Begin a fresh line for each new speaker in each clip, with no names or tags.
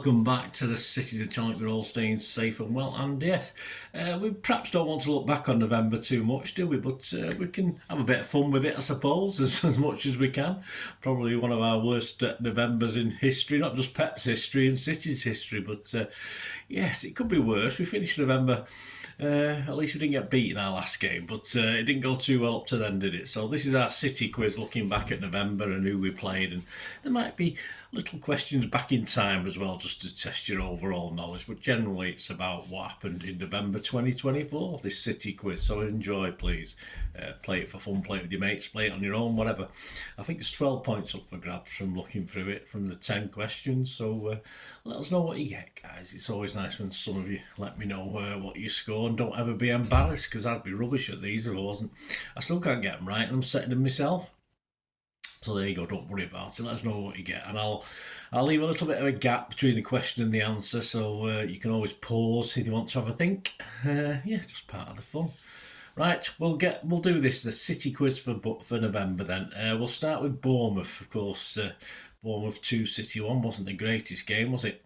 welcome back to the Citytilidie. We're all staying safe and well, and yes, we perhaps don't want to look back on November too much, do we? But we can have a bit of fun with it, I suppose, as much as we can. Probably one of our worst Novembers in history, not just Pep's history and City's history, but yes, it could be worse. We finished November, at least we didn't get beat in our last game, but it didn't go too well up to then, did it? So this is our City quiz, looking back at November and who we played, and there might be little questions back in time as well, just to test your overall knowledge, but generally it's about what happened in November 2024, this City quiz. So enjoy, please. Play it for fun, play it with your mates, play it on your own, whatever. I think there's 12 points up for grabs from looking through it, from the 10 questions, so let us know what you get, guys. It's always nice when some of you let me know what you score, and don't ever be embarrassed, because I'd be rubbish at these if I wasn't. I still can't get them right, and I'm setting them myself. So there you go, don't worry about it. Let us know what you get. And I'll leave a little bit of a gap between the question and the answer, so you can always pause if you want to have a think. Yeah, just part of the fun. Right, we'll do this, the City quiz for November then. We'll start with Bournemouth, of course. Bournemouth 2, City 1 wasn't the greatest game, was it?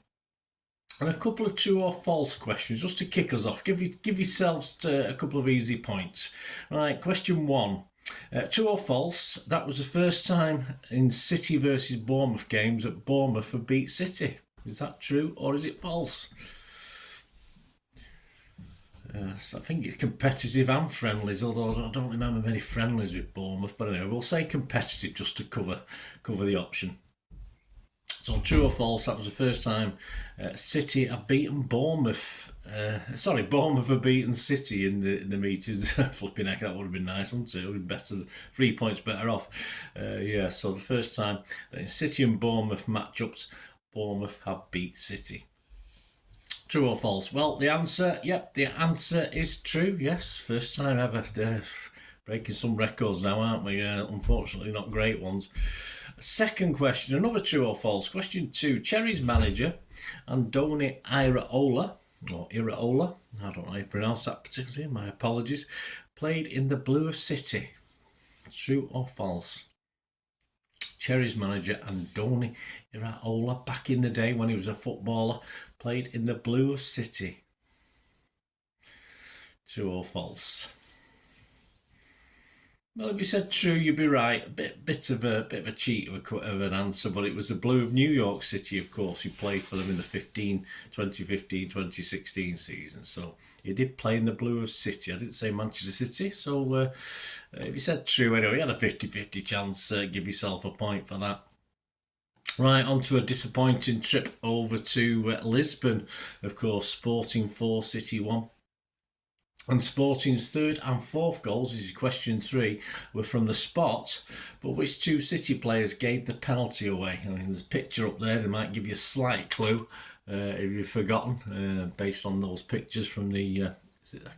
And a couple of true or false questions, just to kick us off. Give yourselves a couple of easy points. Right, question 1. True or false, that was the first time in City versus Bournemouth games that Bournemouth have beat City. Is that true or is it false? I think it's competitive and friendlies, although I don't remember many friendlies with Bournemouth. But anyway, we'll say competitive just to cover the option. So true or false, that was the first time City have beaten Bournemouth. Bournemouth have beaten City in the meetings. Flipping heck, that would have been nice, wouldn't it? It would have been better, 3 points better off. Yeah, so the first time that in City and Bournemouth matchups, Bournemouth have beat City. True or false? Well, the answer is true, yes. First time ever. Breaking some records now, aren't we? Unfortunately, not great ones. Second question, another true or false. Question 2. Cherry's manager, Andoni Iraola, I don't know how you pronounce that particularly, my apologies, played in the Blue of City. True or false? Cherry's manager, Andoni Iraola, back in the day when he was a footballer, played in the Blue of City. True or false? Well, if you said true, you'd be right. A bit of a cheat of an answer, but it was the Blue of New York City, of course, who played for them in the 2015-2016 season. So he did play in the Blue of City. I didn't say Manchester City. So if you said true, anyway, you had a 50-50 chance. Give yourself a point for that. Right, on to a disappointing trip over to Lisbon. Of course, Sporting 4, City 1. And Sporting's third and fourth goals, this is question 3, were from the spot, but which two City players gave the penalty away? I mean, there's a picture up there that might give you a slight clue if you've forgotten, based on those pictures from the, I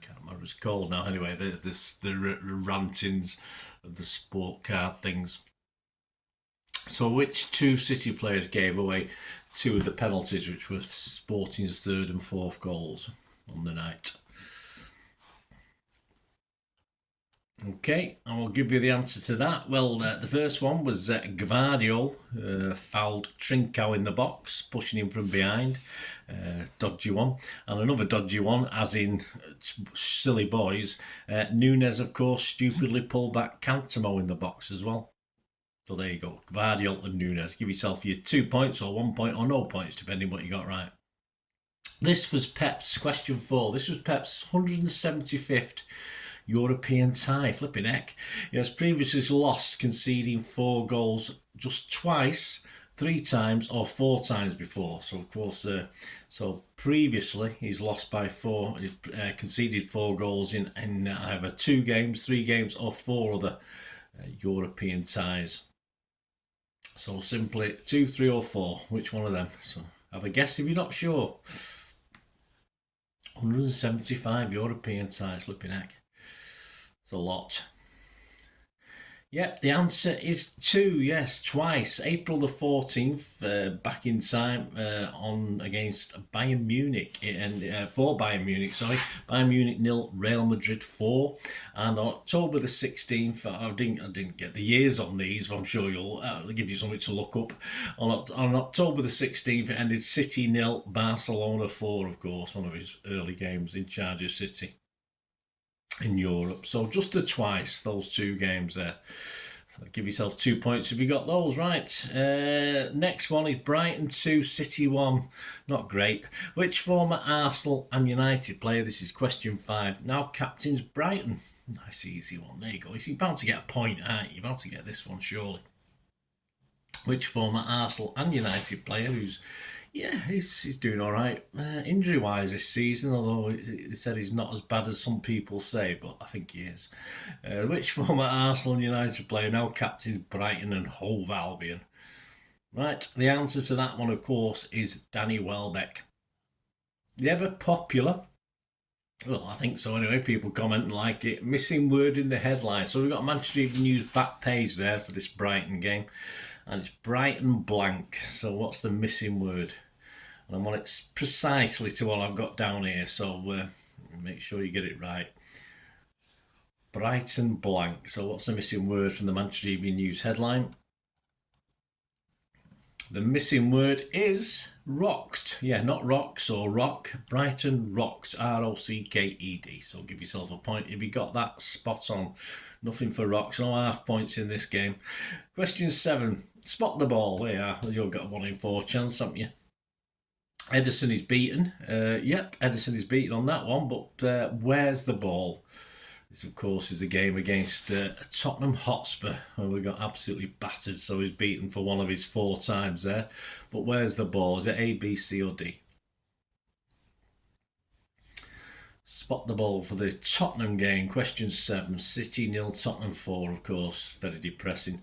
can't remember what it's called now, anyway, the rantings of the sport card things. So which two City players gave away 2 of the penalties, which were Sporting's third and fourth goals on the night? Okay, I will give you the answer to that. Well, the first one was Gvardiol fouled Trincao in the box, pushing him from behind. Dodgy one. And another dodgy one, as in silly boys, Nunes, of course, stupidly pulled back Cantamo in the box as well. So there you go, Gvardiol and Nunes. Give yourself your 2 points or 1 point or no points, depending what you got right. This was Pep's question 4. This was Pep's 175th European tie. Flipping heck. He has previously lost, conceding 4 goals just twice, 3 times or 4 times before. So of course, previously he's lost by 4, conceded 4 goals in either 2 games, 3 games or 4 other European ties. So simply 2, 3 or 4, which one of them? So have a guess if you're not sure. 175 European ties, flipping heck. It's a lot. Yep, the answer is 2. Yes, twice. April the 14th, back in time on against Bayern Munich and for Bayern Munich. Sorry, Bayern Munich 0, Real Madrid 4, and on October the 16th. I didn't get the years on these, but I'm sure you'll give you something to look up. On October the 16th, it ended City 0, Barcelona 4. Of course, one of his early games in charge of City in Europe. So just the twice, those 2 games there. So give yourself 2 points if you got those right. Next one is Brighton 2, City 1. Not great. Which former Arsenal and United player, this is question 5, now captains Brighton? Nice easy one. There you go. You're bound to get a point, aren't you? You're bound to get this one, surely. Which former Arsenal and United player who's he's doing all right injury-wise this season, although they said he's not as bad as some people say, but I think he is. Which former Arsenal and United player now captains Brighton and Hove Albion? Right, the answer to that one, of course, is Danny Welbeck. The ever popular, well, I think so anyway, people comment and like it, missing word in the headline. So we've got a Manchester Evening News back page there for this Brighton game. And it's Brighton blank. So what's the missing word? And I want it precisely to what I've got down here. So make sure you get it right. Brighton blank. So what's the missing word from the Manchester Evening News headline? The missing word is rocked. Yeah, not rocks or rock. Brighton rocked. R-O-C-K-E-D. So give yourself a point if you got that spot on. Nothing for rocks. No half points in this game. Question 7. Spot the ball. There you are. You've got a 1 in 4 chance, haven't you? Edison is beaten. Yep, Edison is beaten on that one. But where's the ball? This, of course, is a game against Tottenham Hotspur, where we got absolutely battered. So he's beaten for one of his 4 times there. But where's the ball? Is it A, B, C or D? Spot the ball for the Tottenham game. Question 7. City 0, Tottenham 4, of course. Very depressing.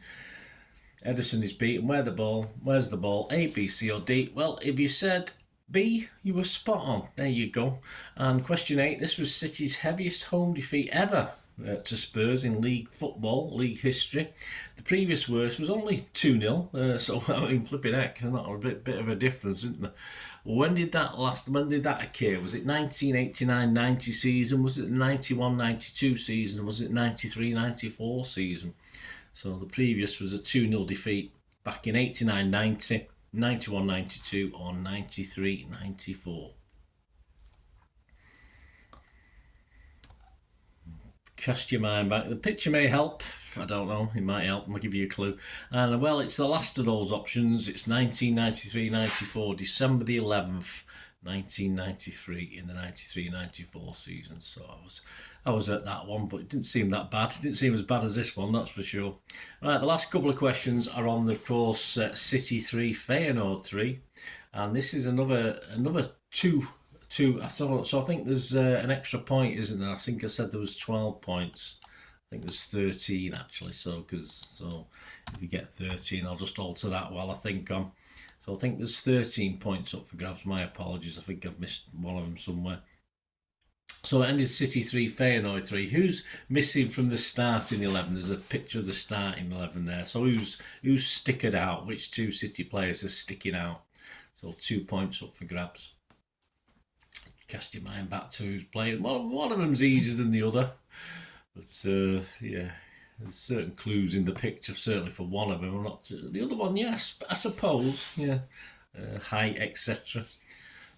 Edison is beaten. Where's the ball? Where's the ball? A, B, C or D? Well, if you said B, you were spot on. There you go. And question 8. This was City's heaviest home defeat ever to Spurs in league football, league history. The previous worst was only 2-0. So, I mean, flipping heck, not a bit of a difference, isn't there? When did that occur? Was it 1989-90 season? Was it the 91-92 season? Was it 93-94 season? So the previous was a 2-0 defeat back in 89-90, 91-92 or 93-94. Cast your mind back. The picture may help. I don't know. It might help. I'll give you a clue. And well, it's the last of those options. It's 1993-94, December the 11th, 1993 in the 93-94 season. So I was at that one, but it didn't seem that bad. It didn't seem as bad as this one, that's for sure. Right, the last couple of questions are on the course City 3, Feyenoord 3, and this is another 2. So I think there's an extra point, isn't there? I think I said there was 12 points. I think there's 13 actually. So if you get 13, I'll just alter that while I think on. So I think there's 13 points up for grabs. My apologies. I think I've missed one of them somewhere. So it ended City 3, Feyenoord 3. Who's missing from the starting 11? There's a picture of the starting 11 there. So who's stickered out? Which 2 City players are sticking out? So 2 points up for grabs. Cast your mind back to who's playing. One of them's easier than the other. But yeah, there's certain clues in the picture, certainly for one of them. Not the other one, yes, I suppose. Yeah, height, etc.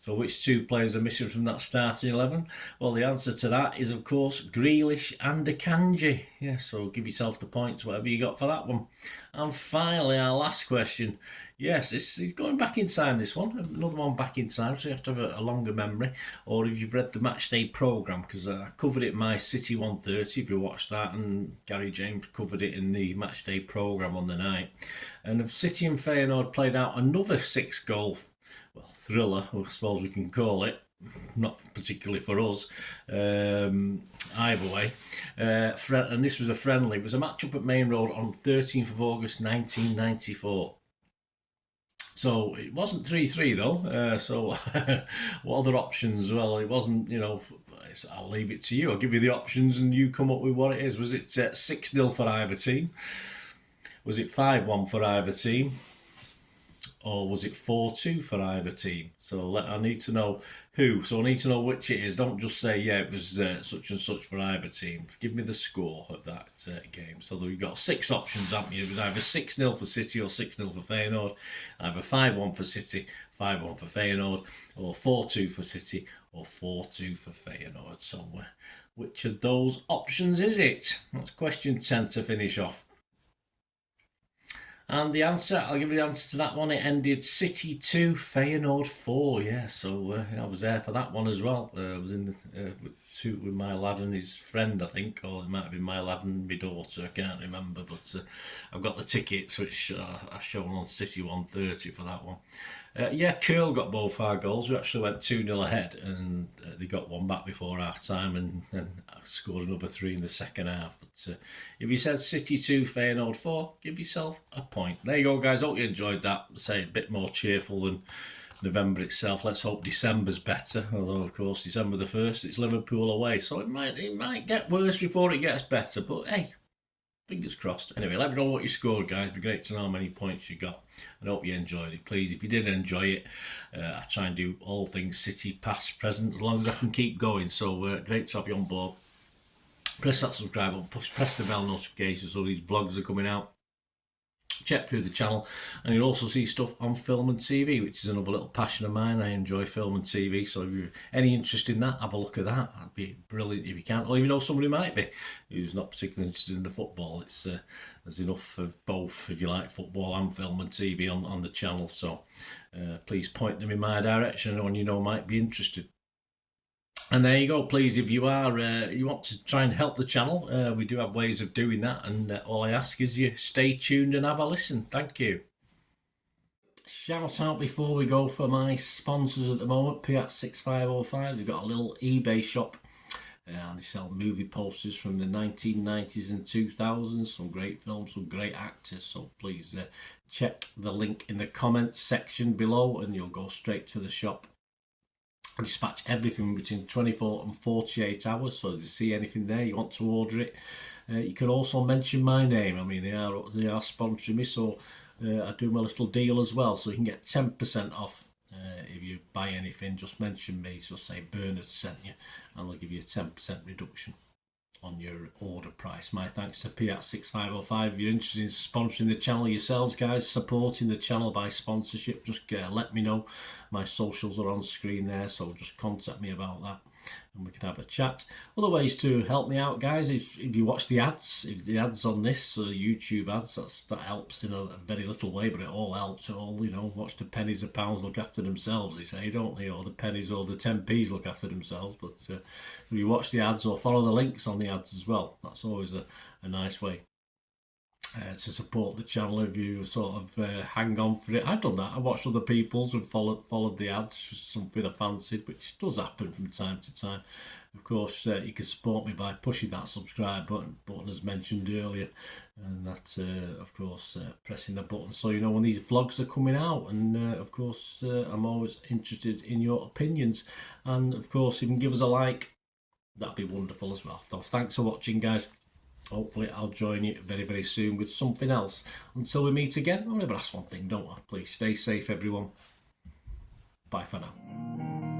So which 2 players are missing from that starting 11? Well, the answer to that is, of course, Grealish and Akanji. Yeah, so give yourself the points, whatever you got for that one. And finally, our last question. Yes, it's going back in time, this one. Another one back in time, so you have to have a longer memory. Or if you've read the Matchday programme, because I covered it in my City 130, if you watched that, and Gary James covered it in the Matchday programme on the night. And if City and Feyenoord played out another 6-goal thriller, I suppose we can call it, not particularly for us, either way. And this was a friendly. It was a match up at Main Road on 13th of August 1994. So it wasn't 3-3 though. So what other options? Well, it wasn't, I'll leave it to you. I'll give you the options and you come up with what it is. Was it 6-0 for either team? Was it 5-1 for either team? Or was it 4-2 for either team? So I need to know who. So I need to know which it is. Don't just say, yeah, it was such and such for either team. Give me the score of that game. So we've got 6 options, haven't you? It was either 6-0 for City or 6-0 for Feyenoord. Either 5-1 for City, 5-1 for Feyenoord, or 4-2 for City, or 4-2 for Feyenoord. So which of those options is it? That's question 10 to finish off. And the answer, I'll give you the answer to that one. It ended City 2, Feyenoord 4. Yeah, so I was there for that one as well. I was in with my lad and his friend, I think, or it might have been my lad and my daughter. I can't remember, but I've got the tickets, which are shown on City 130 for that one. Curl got both our goals. We actually went 2-0 ahead, and they got one back before half time, and scored another 3 in the second half. But if you said City 2, Feyenoord 4, give yourself a point. There you go, guys. Hope you enjoyed that. Say a bit more cheerful than November itself. Let's hope December's better. Although, of course, December the 1st, it's Liverpool away, so it might get worse before it gets better. But hey, fingers crossed. Anyway, let me know what you scored, guys. It'd be great to know how many points you got. I hope you enjoyed it. Please, if you did enjoy it, I try and do all things City, past, present, as long as I can keep going. So great to have you on board. Press that subscribe button, press the bell notifications so these vlogs are coming out. Check through the channel, and you'll also see stuff on film and TV, which is another little passion of mine. I enjoy film and TV, so if you're any interest in that, have a look at that. That'd be brilliant if you can, or even know somebody might be who's not particularly interested in the football. It's there's enough of both, if you like, football and film and TV on the channel. So please point them in my direction, anyone you know might be interested. And there you go. Please, if you are you want to try and help the channel, we do have ways of doing that, and all I ask is you stay tuned and have a listen. Thank you. Shout out before we go for my sponsors at the moment. Kippax 6505. They've got a little eBay shop, and they sell movie posters from the 1990s and 2000s. Some great films, some great actors. So please check the link in the comments section below, and you'll go straight to the shop. Dispatch everything between 24 and 48 hours, so if you see anything there you want to order it, you can also mention my name. I mean, they are sponsoring me, so I do my little deal as well, so you can get 10% off if you buy anything. Just mention me, so say Bernard sent you, and they'll give you a 10% reduction on your order price. My thanks to Kippax 6505. If you're interested in sponsoring the channel yourselves, guys, supporting the channel by sponsorship, just let me know. My socials are on screen there, so just contact me about that and we can have a chat. Other ways to help me out, guys, if you watch the ads, if the ads on this YouTube ads, that helps in a very little way, but it all helps. It all, watch the pennies and pounds look after themselves, they say, don't they? Or the pennies or the 10p's look after themselves. But if you watch the ads or follow the links on the ads as well, that's always a nice way to support the channel. If you sort of hang on for it, I've done that. I watched other people's and followed the ads, something I fancied, which does happen from time to time. Of course, you can support me by pushing that subscribe button as mentioned earlier, and that of course pressing the button so you know when these vlogs are coming out. And of course I'm always interested in your opinions, and of course if you can give us a like, that'd be wonderful as well. So thanks for watching, guys. Hopefully I'll join you very, very soon with something else. Until we meet again, I'll never ask one thing, don't I? Please stay safe, everyone. Bye for now.